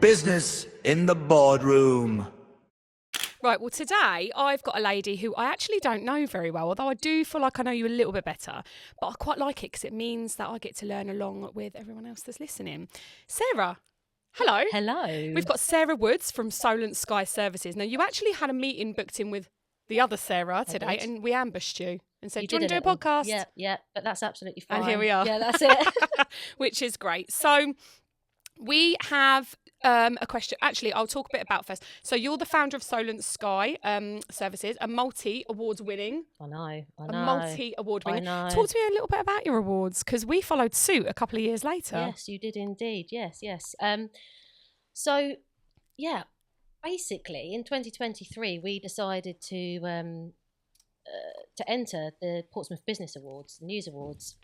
Business in the boardroom. Right, well, today I've got a lady who I actually don't know very well, although I do feel like I know you a little bit better. But I quite like it because it means that I get to learn along with everyone else that's listening. Sarah, hello. Hello. We've got Sara Woods from Solent Sky Services. Now, you actually had a meeting booked in with the other Sarah today, and we ambushed you and said, do you want to do a podcast? Yeah, but that's absolutely fine. And here we are. Yeah, that's it. Which is great. So we have a question. Actually, I'll talk a bit about first. So you're the founder of Solent Sky Services, a multi-awards winning. I know. A multi-award winning. I know. Talk to me a little bit about your awards, because we followed suit a couple of years later. Yes, you did indeed. Yes. So, yeah, basically in 2023 we decided to enter the Portsmouth Business Awards, News Awards,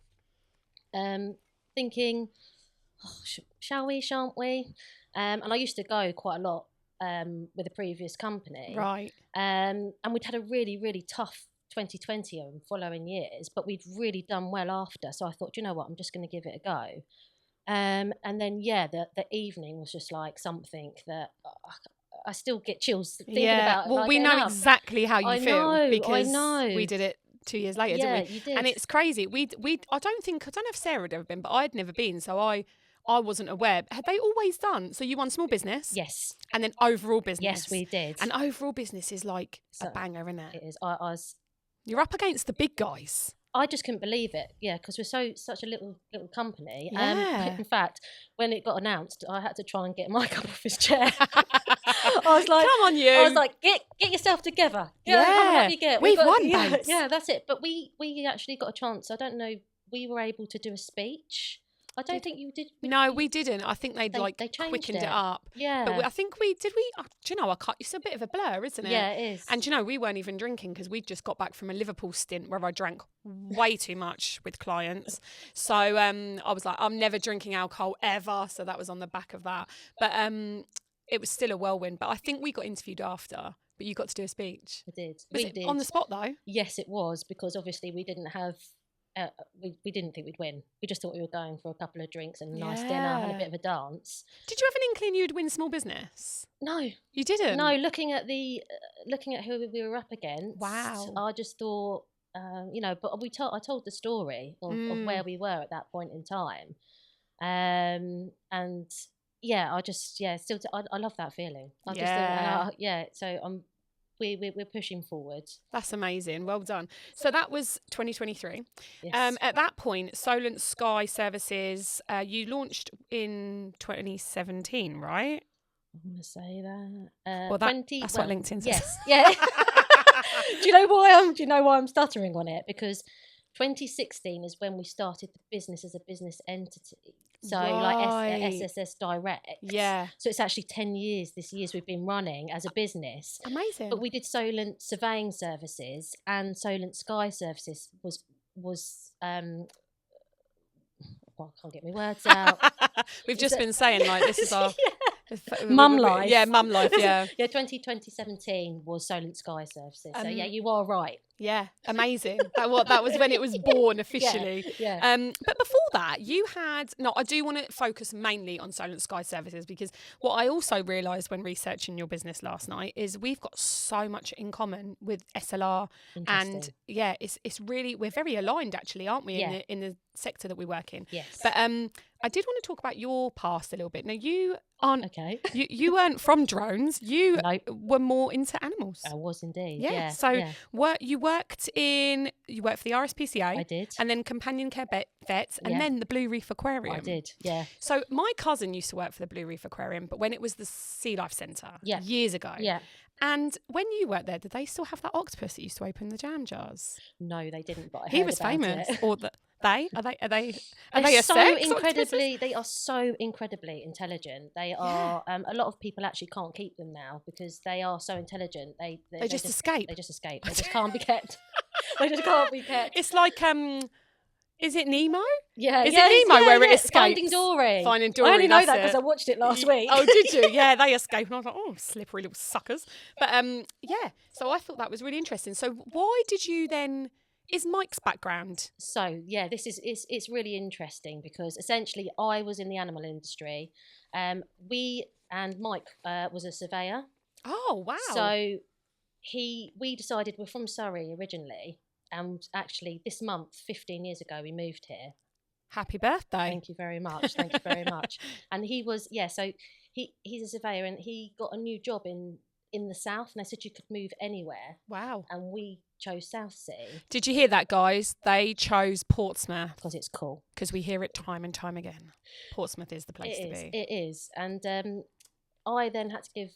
thinking, shall we, shan't we? And I used to go quite a lot with a previous company. Right. And we'd had a really, really tough 2020 and following years, but we'd really done well after. So I thought, you know what, I'm just going to give it a go. And then, the evening was just like something that I still get chills thinking about. Well, we know exactly how you feel because I know. We did it 2 years later, didn't we? You did. And it's crazy. I don't know if Sarah had ever been, but I'd never been, so I wasn't aware. Had they always done? So you won small business? Yes. And then overall business? Yes, we did. And overall business is like a banger, isn't it? It is. You're up against the big guys. I just couldn't believe it, because we're such a little company. Yeah. In fact, when it got announced, I had to try and get Mike up off his chair. I was like, "Come on, you!" I was like, "Get yourself together." We've won, babes. Yeah, that's it. But we actually got a chance. I don't know. We were able to do a speech. I don't think you did. No, we didn't. I think they quickened it up. Yeah. But I think we did. Do you know, it's a bit of a blur, isn't it? Yeah, it is. And do you know, we weren't even drinking because we just got back from a Liverpool stint where I drank way too much with clients. So I was like, I'm never drinking alcohol ever. So that was on the back of that. But it was still a whirlwind. But I think we got interviewed after. But you got to do a speech. I did. Was it on the spot though? Yes, it was, because obviously we didn't have. We didn't think we'd win. We just thought we were going for a couple of drinks and a nice dinner and a bit of a dance. Did you have an inkling you'd win small business? No, you didn't. No, looking at who we were up against. Wow. I just thought, but I told the story of where we were at that point in time, and I love that feeling. So we're pushing forward. That's amazing. Well done. So that was 2023. Yes. At that point, Solent Sky Services, you launched in 2017, right? I want to say that. That's what LinkedIn says. Yes. Yeah. Do you know why I'm stuttering on it? Because 2016 is when we started the business as a business entity. So like SSS Direct. Yeah. So it's actually 10 years this year we've been running as a business. Amazing. But we did Solent Surveying Services, and Solent Sky Services was I can't get my words out. We've just been saying this is our mum life. Yeah, mum life, yeah. 2017 was Solent Sky Services. So you are right. Yeah, amazing. That was when it was born officially. Yeah. But before that, I do want to focus mainly on Solent Sky Services, because what I also realised when researching your business last night is we've got so much in common with SLR, and it's really, we're very aligned actually, aren't we? Yeah. In the sector that we work in. Yes. But I did want to talk about your past a little bit. Now you aren't okay. You weren't from drones. You were more into animals. I was indeed. Yeah. So you worked for the RSPCA. I did. And then Companion Care Vets, and then the Blue Reef Aquarium. I did. Yeah. So my cousin used to work for the Blue Reef Aquarium, but when it was the Sea Life Centre years ago. Yeah. And when you worked there, did they still have that octopus that used to open the jam jars? No, they didn't. But he was famous. Or they are they They are so incredibly intelligent. They are. A lot of people actually can't keep them now because they are so intelligent. They just escape. They just escape. They just can't be kept. They just can't be kept. It's like is it Nemo? Yeah, is it Nemo where it escapes? Finding Dory. Finding Dory. I only know that because I watched it last week. Oh, did you? Yeah, they escape, and I was like, oh, slippery little suckers. But so I thought that was really interesting. So why did you then is Mike's background? So yeah, this is it's really interesting because essentially I was in the animal industry. Mike was a surveyor. Oh, wow. So we decided we're from Surrey originally, and actually this month, 15 years ago, we moved here. Happy birthday. Thank you very much. Thank you very much. And he was, so he's a surveyor, and he got a new job in the south, and they said you could move anywhere. Wow. And we chose Southsea. Did you hear that, guys? They chose Portsmouth. Because it's cool. Because we hear it time and time again. Portsmouth is the place to be. It is. And I then had to give,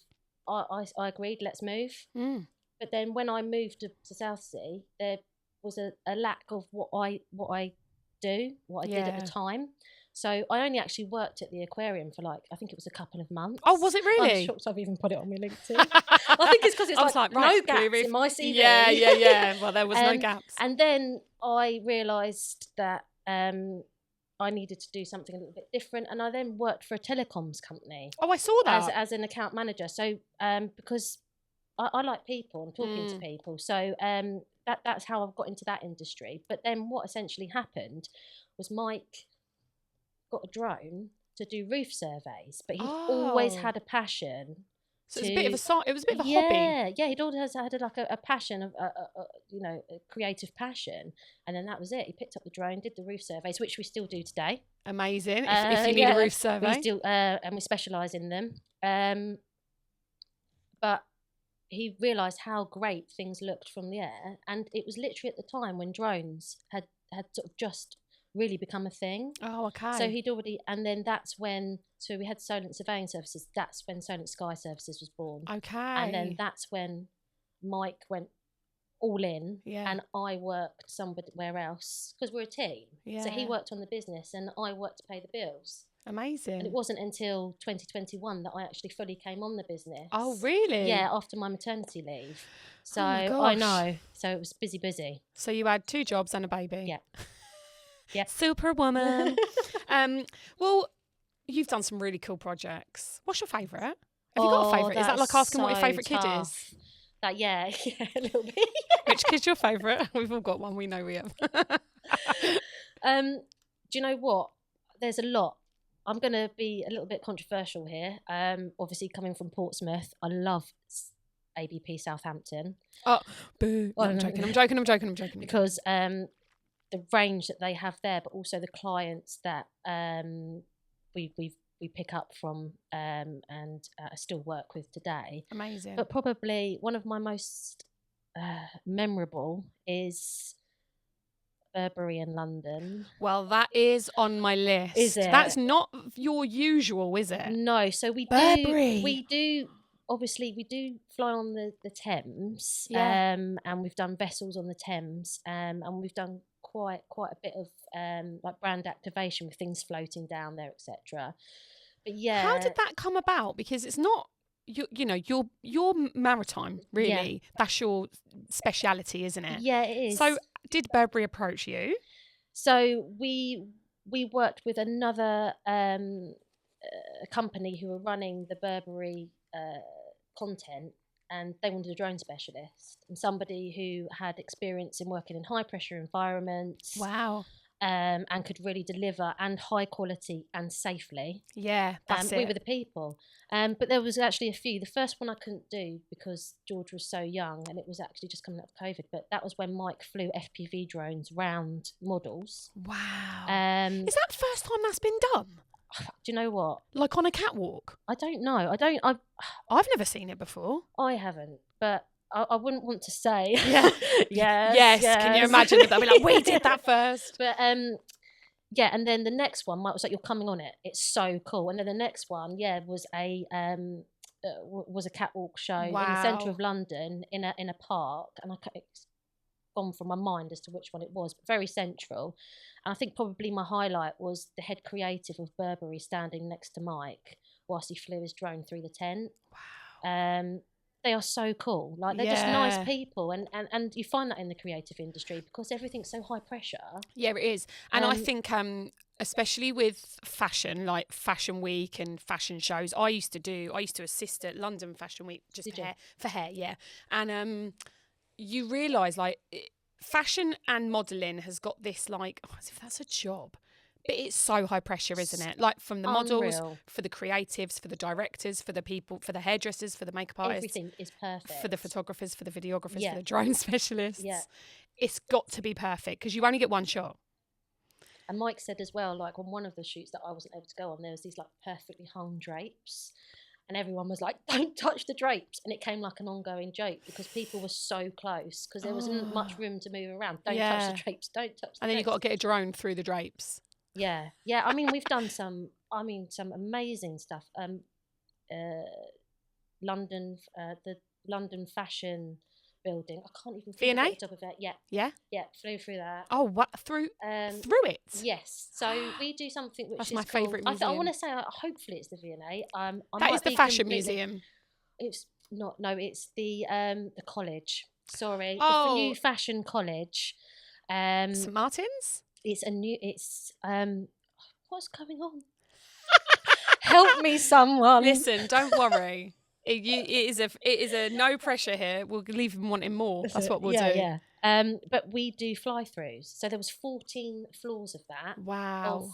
I agreed, let's move. Mm. But then when I moved to Southsea, there was a lack of what I did at the time. So I only actually worked at the aquarium for I think it was a couple of months. Oh, was it really? I'm shocked I've even put it on my LinkedIn. I think it's because it's right, no gaps in my CV. Yeah. Well, there was no gaps. And then I realised that I needed to do something a little bit different, and I then worked for a telecoms company. Oh, I saw that. As an account manager. So because I like people and talking to people. So that's how I've got into that industry. But then what essentially happened was Mike got a drone to do roof surveys, but he'd always had a passion. So it was a bit of a hobby. Yeah, he'd always had a passion of a creative passion, and then that was it. He picked up the drone, did the roof surveys, which we still do today. Amazing. If you need a roof survey, we still and we specialise in them. But he realised how great things looked from the air, and it was literally at the time when drones had sort of just really become a thing. Oh, okay. So he'd already, and then that's when, so we had Solent Surveying Services. That's when Solent Sky Services was born. Okay. And then that's when Mike went all in, and I worked somewhere else because we're a team. Yeah. So he worked on the business, and I worked to pay the bills. Amazing. And it wasn't until 2021 that I actually fully came on the business. Oh, really? Yeah, after my maternity leave. So my gosh. I know. So it was busy. So you had 2 jobs and a baby. Yeah. Yeah. Superwoman. Well, you've done some really cool projects. What's your favourite? Have you got a favourite? Is that like asking what your favourite kid is? Yeah, a little bit. Which kid's your favourite? We've all got one. We know we have. Do you know what? There's a lot. I'm going to be a little bit controversial here. Obviously, coming from Portsmouth, I love ABP Southampton. Oh, boo. No, I'm joking. Because the range that they have there, but also the clients that we pick up from and still work with today. Amazing. But probably one of my most memorable is Burberry in London. Well, that is on my list. Is it? That's not your usual, is it? No. So Burberry. We do. Obviously, we do fly on the Thames, Yeah. and we've done vessels on the Thames, and we've done quite a bit of like brand activation with things floating down there, etc. But yeah, How did that come about? Because it's not you're maritime, really. Yeah. That's your speciality, isn't it? Yeah, it is. So did Burberry approach you? So we worked with another company who were running the Burberry content, and they wanted a drone specialist and somebody who had experience in working in high pressure environments. Wow. And could really deliver and high quality and safely. Yeah, that's it. We were the people. But there was actually a few. The first one I couldn't do because George was so young, and it was actually just coming out of COVID. But that was when Mike flew FPV drones round models. Wow. Is that the first time that's been done? Do you know what? Like on a catwalk? I don't know. I've never seen it before. I haven't, but I wouldn't want to say. Yeah. yes. Can you imagine that? They'll be like, we did that first. But yeah, and then the next one, Mike was like, "You're coming on it. It's so cool." And then the next one, was a catwalk show in the centre of London in a park, and it's gone from my mind as to which one it was, but very central. And I think probably my highlight was the head creative of Burberry standing next to Mike whilst he flew his drone through the tent. Wow. They are so cool. Like, they're just nice people. And you find that in the creative industry because everything's so high pressure. Yeah, it is. And I think especially with fashion, like Fashion Week and fashion shows, I used to assist at London Fashion Week just for hair, yeah. And you realise, like, fashion and modelling has got this like, as if that's a job. But it's so high pressure, isn't it? Like from the models, Unreal. for the creatives, for the directors, for the people, for the hairdressers, for the makeup artists. Everything is perfect. For the photographers, for the videographers, Yeah. for the drone specialists. Yeah. It's got to be perfect because you only get one shot. And Mike said as well, like on one of the shoots that I wasn't able to go on, there was these like perfectly hung drapes. And everyone was like, don't touch the drapes. And it came like an ongoing joke because people were so close because there wasn't much room to move around. Don't touch the drapes, don't touch the drapes. And then you've got to get a drone through the drapes. Yeah. Yeah. I mean, we've done some amazing stuff. London, the London Fashion Building. I can't even think V&A? off the top of it. Yeah. Yeah? Yeah. Flew through that. Oh, what? Through it? Yes. So we do something which That's is my favourite I museum. want to say, hopefully it's the V&A. That is the fashion museum. It's not. No, it's the college. Sorry, Oh. the new fashion college. St Martin's? It's a new. It's what's going on? Help me, someone. Listen, don't worry. It is a no pressure here. We'll leave them wanting more. That's what we'll do. Yeah. But we do fly-throughs. So there was 14 floors of that. Wow.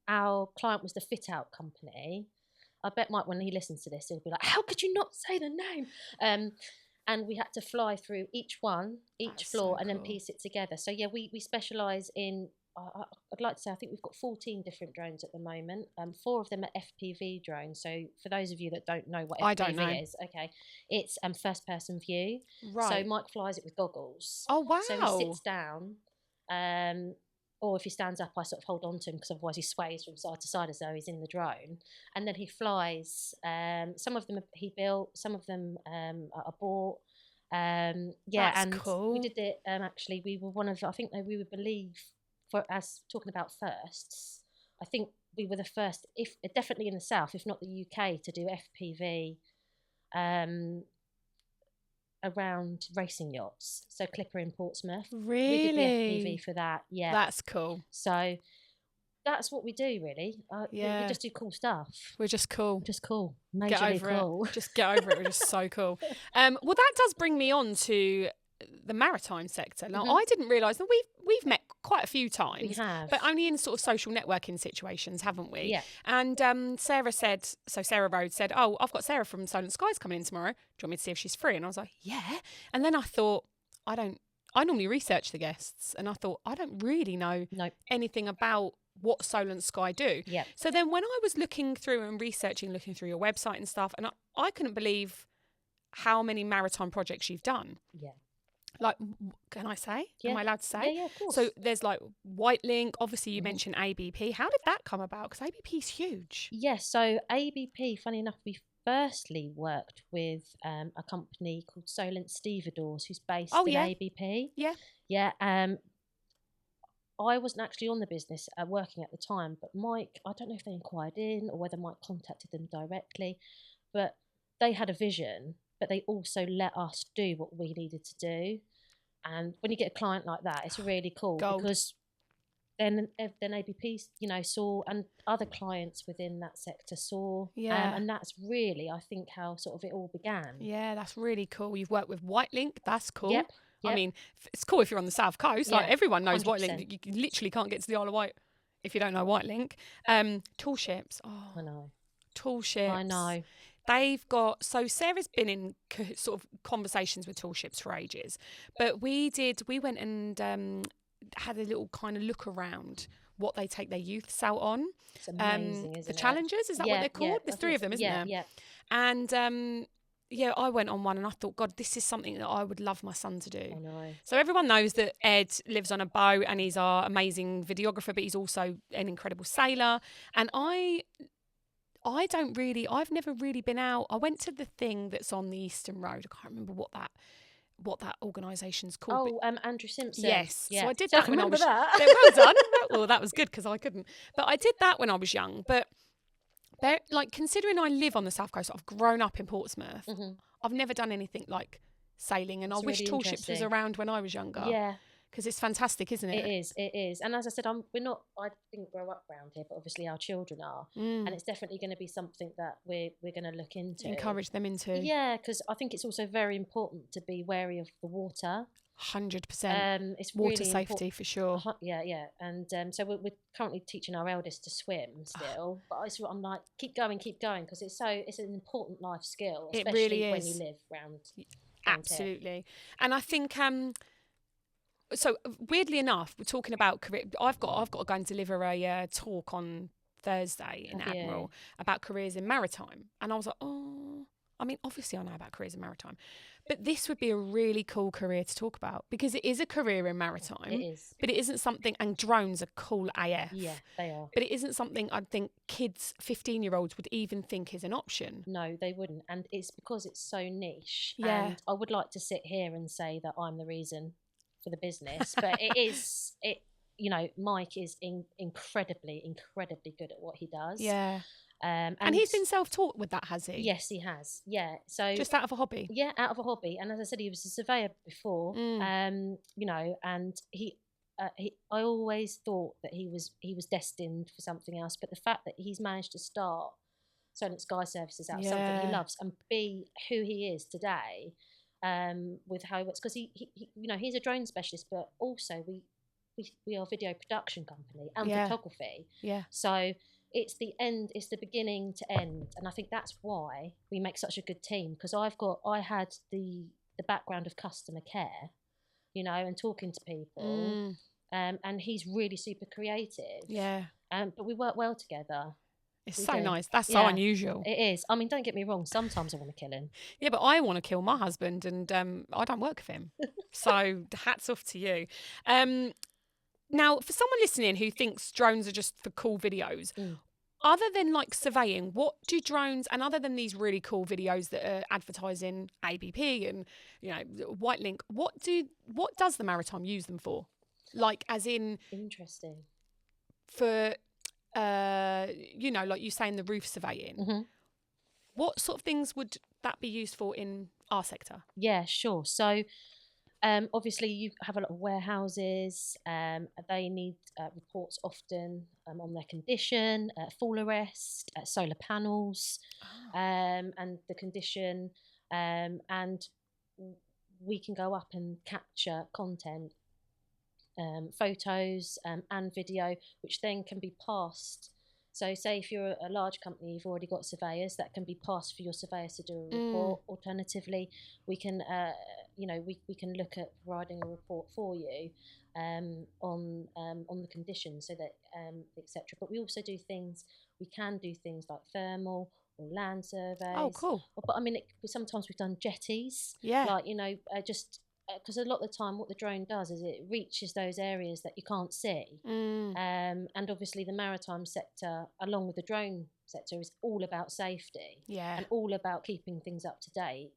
Our client was the fit-out company. I bet Mike, when he listens to this, he'll be like, "How could you not say the name?" And we had to fly through each floor, so and then cool. piece it together. So yeah, we specialise in. I'd like to say I think we've got 14 different drones at the moment. 4 of them are FPV drones. So for those of you that don't know what FPV is, okay, it's first person view. Right. So Mike flies it with goggles. Oh, wow. So he sits down, or if he stands up, I sort of hold on to him because otherwise he sways from side to side as though he's in the drone. And then he flies. Some of them he built, some of them are bought. Yeah, That's and cool. we did it. Actually, we were one of. I think we would believe. For as talking about firsts, I think we were the first, if definitely in the South, if not the UK, to do FPV around racing yachts. So Clipper in Portsmouth. Really? We did the FPV for that. Yeah. That's cool. So that's what we do, really. We just do cool stuff. We're just cool. Just cool. Get Majorly over cool. it. Just get over it. We're just so cool. Well, that does bring me on to the maritime sector. Now, I didn't realise that we've met quite a few times. We have. But only in sort of social networking situations, haven't we? Yeah. And Sara Rhodes said, "Oh, I've got Sarah from Solent Skies coming in tomorrow. Do you want me to see if she's free?" And I was like, "Yeah." And then I thought, I normally research the guests, and I thought, I don't really know anything about what Solent Sky do. Yeah. So then when I was looking through your website and stuff, and I couldn't believe how many maritime projects you've done. Yeah. Like, can I say? Yeah. Am I allowed to say? Yeah, of course. So there's like White Link. Obviously, you mentioned ABP. How did that come about? Because ABP is huge. Yes. So ABP, funny enough, we firstly worked with a company called Solent Stevedores, who's based in ABP. Yeah. Yeah. I wasn't actually on the business working at the time, but Mike, I don't know if they inquired in or whether Mike contacted them directly, but they had a vision, but they also let us do what we needed to do. And when you get a client like that, it's really cool. Gold. Because then ABP, saw, and other clients within that sector saw. Yeah. And that's really, I think, how sort of it all began. Yeah, that's really cool. You've worked with White Link. That's cool. Yep. I mean, it's cool if you're on the South Coast. Like, Yeah, everyone knows 100%. White Link. You literally can't get to the Isle of Wight if you don't know White Link. Tall ships. Oh, I know. Tall ships. I know. They've got, so Sarah's been in sort of conversations with tall ships for ages, but we went and had a little kind of look around what they take their youths out on. It's amazing, isn't the it? Challengers, is that what they're called? Yeah, There's 3 of them, isn't there? Yeah. And I went on one and I thought, God, this is something that I would love my son to do. I know. So everyone knows that Ed lives on a boat and he's our amazing videographer, but he's also an incredible sailor. And I've never really been out. I went to the thing that's on the Eastern Road. I can't remember what that organisation's called. Oh, Andrew Simpson. Yes. Yeah. So I did So I that when I was. remember that. Yeah, well done. Well, that was good because I couldn't. But I did that when I was young. But like, considering I live on the South Coast, I've grown up in Portsmouth. Mm-hmm. I've never done anything like sailing, and It's I wish really tall ships was interesting. around when I was younger. Yeah. Because it's fantastic, isn't it? It is. And as I said, I didn't grow up around here, but obviously our children are. And it's definitely going to be something that we're going to look into. Encourage them into. Yeah, because I think it's also very important to be wary of the water. 100%. It's Water really safety important. for sure. Yeah. And so we're currently teaching our eldest to swim still. But I'm like, keep going, because it's an important life skill, It especially really when is. you live round Absolutely. And I think so weirdly enough, we're talking about career. I've got to go and deliver a talk on Thursday in Admiral about careers in maritime, and I was like, oh, I mean, obviously I know about careers in maritime, but this would be a really cool career to talk about because it is a career in maritime. It is, but it isn't something. And drones are cool AF. Yeah, they are. But it isn't something I'd think kids, 15-year-olds, would even think is an option. No, they wouldn't, and it's because it's so niche. Yeah. And I would like to sit here and say that I'm the reason for the business, but it is it. You know, Mike is incredibly good at what he does. Yeah. And he's been self-taught with that, has he? Yes, he has. Yeah. So just out of a hobby. Yeah, out of a hobby. And as I said, he was a surveyor before. You know, and I always thought that he was destined for something else. But the fact that he's managed to start Solent Sky Services out of something he loves and be who he is today, with how it's because he you know, he's a drone specialist, but also we are a video production company and photography. Yeah. So it's the end, it's the beginning to end, and I think that's why we make such a good team. Because I had the background of customer care, you know, and talking to people, and he's really super creative. Yeah. But we work well together. It's so nice. That's so unusual. It is. I mean, don't get me wrong. Sometimes I want to kill him. Yeah, but I want to kill my husband, and I don't work with him. So hats off to you. Now, for someone listening who thinks drones are just for cool videos, other than like surveying, what do drones, and other than these really cool videos that are advertising ABP and, you know, White Link, what does the maritime use them for? Like, as in, interesting. For, you know, like you say in the roof surveying, what sort of things would that be used for in our sector? Yeah, sure. So, obviously, you have a lot of warehouses. They need reports often on their condition, fall arrest, solar panels, and the condition. And we can go up and capture content, photos and video, which then can be passed. So say if you're a large company, you've already got surveyors, that can be passed for your surveyors to do a report. Alternatively, we can, you know, we can look at providing a report for you on the conditions, so that etc. But we also do things. We can do things like thermal or land surveys. Oh, cool. But I mean, sometimes we've done jetties. Yeah. Like, you know, just. Because a lot of the time what the drone does is it reaches those areas that you can't see. And obviously the maritime sector, along with the drone sector, is all about safety. Yeah. And all about keeping things up to date.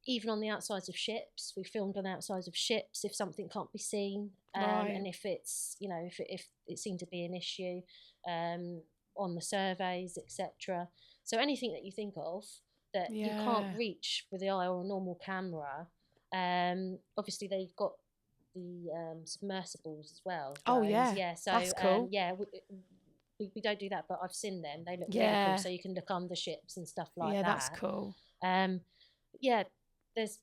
Even on the outsides of ships, we filmed on the outsides of ships if something can't be seen. And if it's, you know, if it seemed to be an issue, on the surveys, etc. So anything that you think of that you can't reach with the eye or a normal camera. Obviously they've got the submersibles as well. Drones. Oh yeah. So that's cool. We don't do that, but I've seen them. They look really cool. So you can look under ships and stuff like that. Yeah, that's cool. There's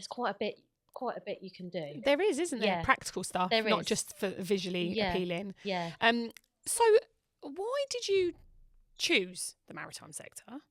quite a bit you can do. There is, isn't there? Practical stuff, there not is. Just for visually appealing. Yeah. So why did you choose the maritime sector?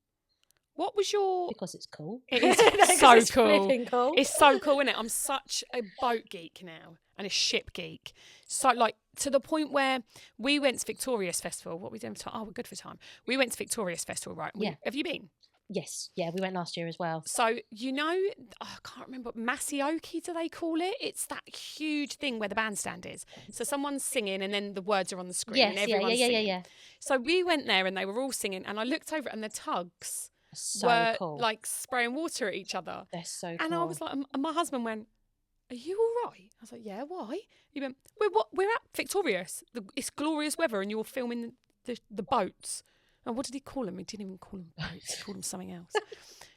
What was your... Because it's cool. It is so cool. Cool. It's so cool, isn't it? I'm such a boat geek now and a ship geek. So, like, to the point where we went to Victorious Festival. What are we doing for time? Oh, we're good for time. We went to Victorious Festival, right? Have you been? Yes. Yeah, we went last year as well. So, you know, I can't remember, Masioki, do they call it? It's that huge thing where the bandstand is. So someone's singing and then the words are on the screen. Yes, and everyone's singing. Yeah. So we went there and they were all singing and I looked over and the tugs... So were cool. Like spraying water at each other. They're so cool. And I was like, and my husband went, "Are you all right?" I was like, "Yeah, why?" He went, "We're at Victorious. It's glorious weather, and you're filming the boats." And what did he call them? He didn't even call them boats. He called them something else.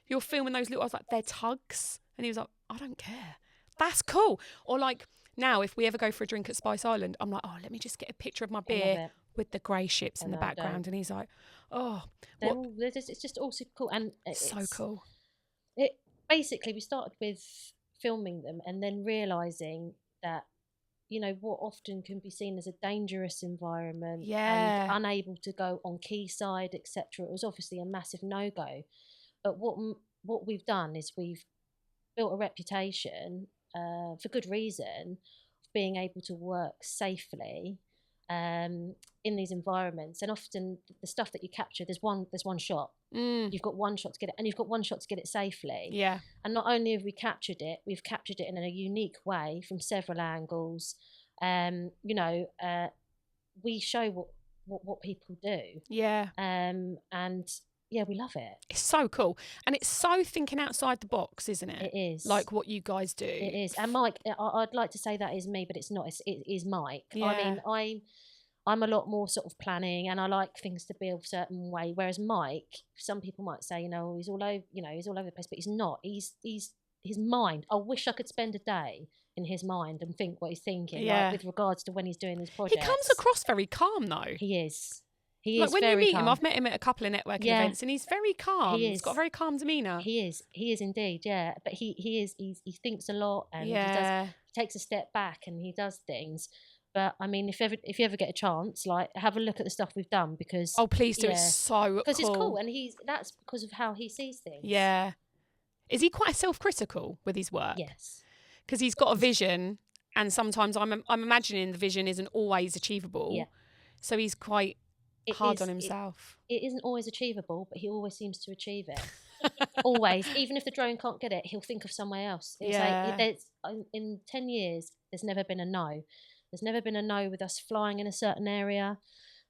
You're filming those little. I was like, "They're tugs," and he was like, "I don't care. That's cool." Or like now, if we ever go for a drink at Spice Island, I'm like, "Oh, let me just get a picture of my beer with the grey ships in the background," and he's like, "Oh, it's just all super cool." And it's so cool. It basically, we started with filming them and then realising that, you know, what often can be seen as a dangerous environment and unable to go on quayside, etc. It was obviously a massive no-go. But what we've done is we've built a reputation, for good reason, of being able to work safely in these environments. And often the stuff that you capture, there's one shot. You've got one shot to get it, and you've got one shot to get it safely. Yeah. And not only have we captured it, we've captured it in a unique way from several angles. You know, we show what people do. Yeah. And yeah, we love it. It's so cool. And it's so thinking outside the box, isn't it? It is. Like what you guys do. It is. And Mike, I'd like to say that is me, but it's not. It is Mike. Yeah. I mean, I'm a lot more sort of planning, and I like things to be a certain way. Whereas Mike, some people might say, you know, he's all over the place, but he's not. He's his mind. I wish I could spend a day in his mind and think what he's thinking, like, with regards to when he's doing these projects. He comes across very calm, though. He is. He like is when very you meet calm. him, I've met him at a couple of networking events, and he's very calm. He's got a very calm demeanour. He is indeed, yeah. But he thinks a lot, and he takes a step back and he does things. But I mean, if you ever get a chance, like, have a look at the stuff we've done, because please do. It's so cool. Because it's cool, and that's because of how he sees things. Yeah. Is he quite self-critical with his work? Yes. Because he's got a vision, and sometimes I'm imagining the vision isn't always achievable. Yeah. So he's quite hard on himself. It isn't always achievable, but he always seems to achieve it. Always. Even if the drone can't get it, he'll think of somewhere else. He'll say, in 10 years, there's never been a no. There's never been a no with us flying in a certain area.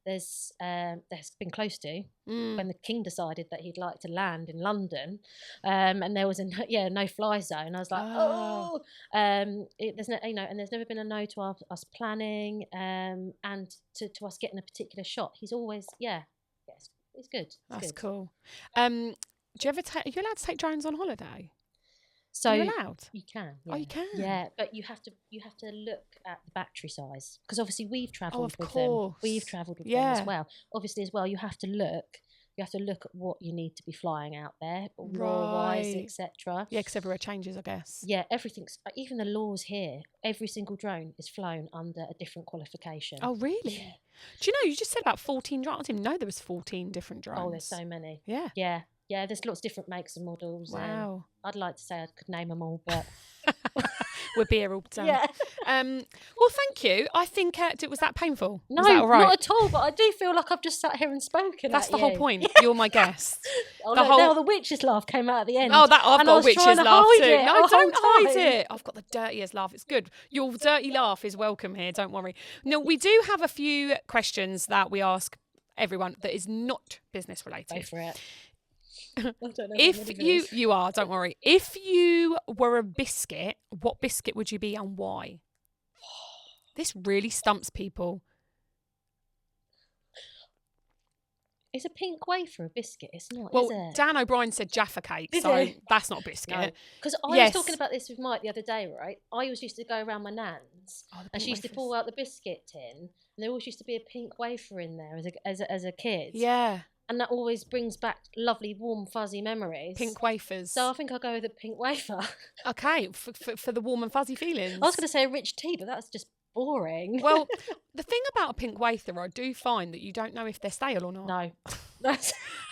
There's been close to when the King decided that he'd like to land in London, and there was a no fly zone. I was like, there's no, you know, and there's never been a no to us planning, and to us getting a particular shot. He's always it's good. That's cool. Do you ever are you allowed to take drones on holiday? So you're allowed? You can. Yeah. Oh, you can? Yeah, but you have to look at the battery size, because obviously we've travelled with course. them. We've travelled with them as well. Obviously as well, you have to look at what you need to be flying out there, law-wise, etc. Yeah, because everywhere changes, I guess. Yeah, everything's, even the laws here, every single drone is flown under a different qualification. Oh, really? Yeah. Do you know, you just said about 14 drones. I didn't know there was 14 different drones. Oh, there's so many. Yeah. Yeah. Yeah, there's lots of different makes and models. Wow. I'd like to say I could name them all, but we're beer all done. Yeah. Well, thank you. I think was that painful? No, was that all right? not at all. But I do feel like I've just sat here and spoken. That's at the you. whole point. You're my guest. Now the witch's laugh came out at the end. Oh, I've got a witch's laugh too. No, don't hide time. it. I've got the dirtiest laugh. It's good. Your dirty laugh is welcome here. Don't worry. No, we do have a few questions that we ask everyone that is not business related. Go for it. If you are, don't worry. If you were a biscuit, what biscuit would you be and why? This really stumps people. Is a pink wafer a biscuit? It's not, well, is it? Dan O'Brien said Jaffa cake, Is so it? that's not a biscuit. Because I was talking about this with Mike the other day, right? I always used to go around my nan's, and she used to pull out the biscuit tin, and there always used to be a pink wafer in there as a kid. Yeah. And that always brings back lovely, warm, fuzzy memories. Pink wafers. So I think I'll go with a pink wafer. Okay, for the warm and fuzzy feelings. I was going to say a rich tea, but that's just boring. Well, the thing about a pink wafer, I do find that you don't know if they're stale or not. No.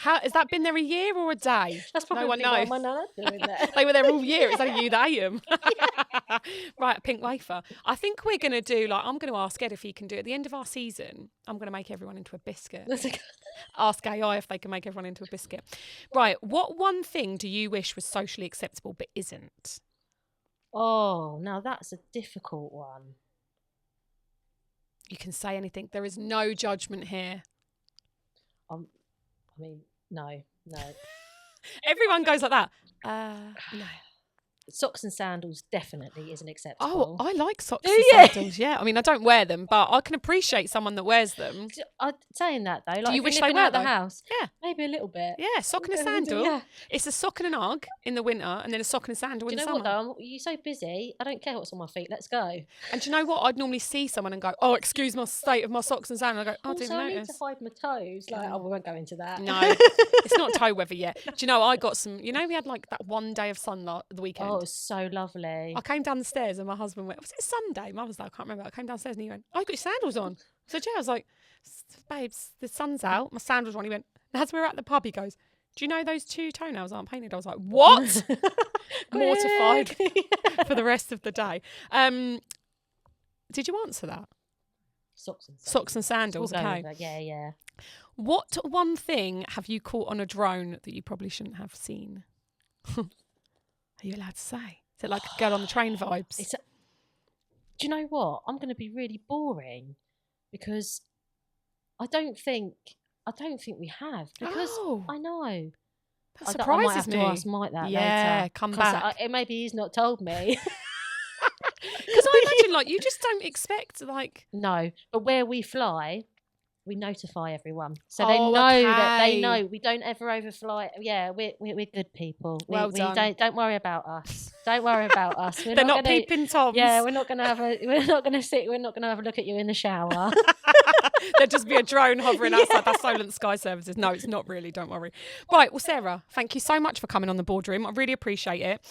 Has that been there a year or a day? That's probably no one knows. my nana doing that. They were there all year. It's only you that ate them. Right, a pink wafer. I think we're going to do, I'm going to ask Ed if he can do it. At the end of our season, I'm going to make everyone into a biscuit. Ask AI if they can make everyone into a biscuit. Right, what one thing do you wish was socially acceptable but isn't? Oh, now that's a difficult one. You can say anything. There is no judgment here. I mean, no. Everyone goes like that. No. Socks and sandals definitely isn't acceptable. Oh, I like socks and sandals, yeah. I mean, I don't wear them, but I can appreciate someone that wears them. Saying that, though, like, do you wish they they were were out the house? Yeah. Maybe a little bit. Yeah, sock and a sandal. Yeah. It's a sock and an Ugg in the winter, and then a sock and a sandal in the summer. Do you know what, though? You're so busy, I don't care what's on my feet, let's go. And do you know what? I'd normally see someone and go, oh, excuse my state of my socks and sandals. I go, oh, I also, didn't I notice. need to hide my toes. Like, we won't go into that. No, it's not toe weather yet. Do you know, I got some, we had like that one day of sun the weekend. it was so lovely. I came down the stairs and my husband went, was it Sunday? Mum was like, I can't remember. I came downstairs and he went, oh, you got your sandals on. So yeah, I was like, babes, the sun's out. My sandals are on. He went, and as we were at the pub, he goes, do you know those 2 toenails aren't painted? I was like, what? Mortified for the rest of the day. Did you answer that? Socks and sandals. Okay. Yeah. What one thing have you caught on a drone that you probably shouldn't have seen? Are you allowed to say? Is it like Girl on the Train vibes? Do you know what? I'm going to be really boring because I don't think we have. Because I know. That surprises I might have me. to ask Mike that later. Yeah, come back. Maybe he's not told me. Because I imagine, like, you just don't expect, like... No, but where we fly, we notify everyone. So they know that they know. We don't ever overfly. Yeah, we're good people. Well done. Don't worry about us. Don't worry about us. They're not peeping toms. Yeah, we're not going to have a look at you in the shower. There'd just be a drone hovering outside. That's Solent Sky Services. No, it's not really. Don't worry. Right. Well, Sarah, thank you so much for coming on the boardroom. I really appreciate it.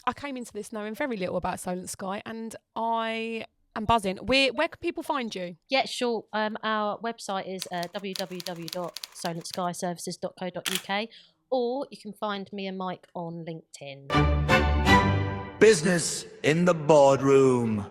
I came into this knowing very little about Solent Sky, and I am buzzing. Where can people find you? Yeah, sure. Our website is www.solentskyservices.co.uk, or you can find me and Mike on LinkedIn. Business in the boardroom.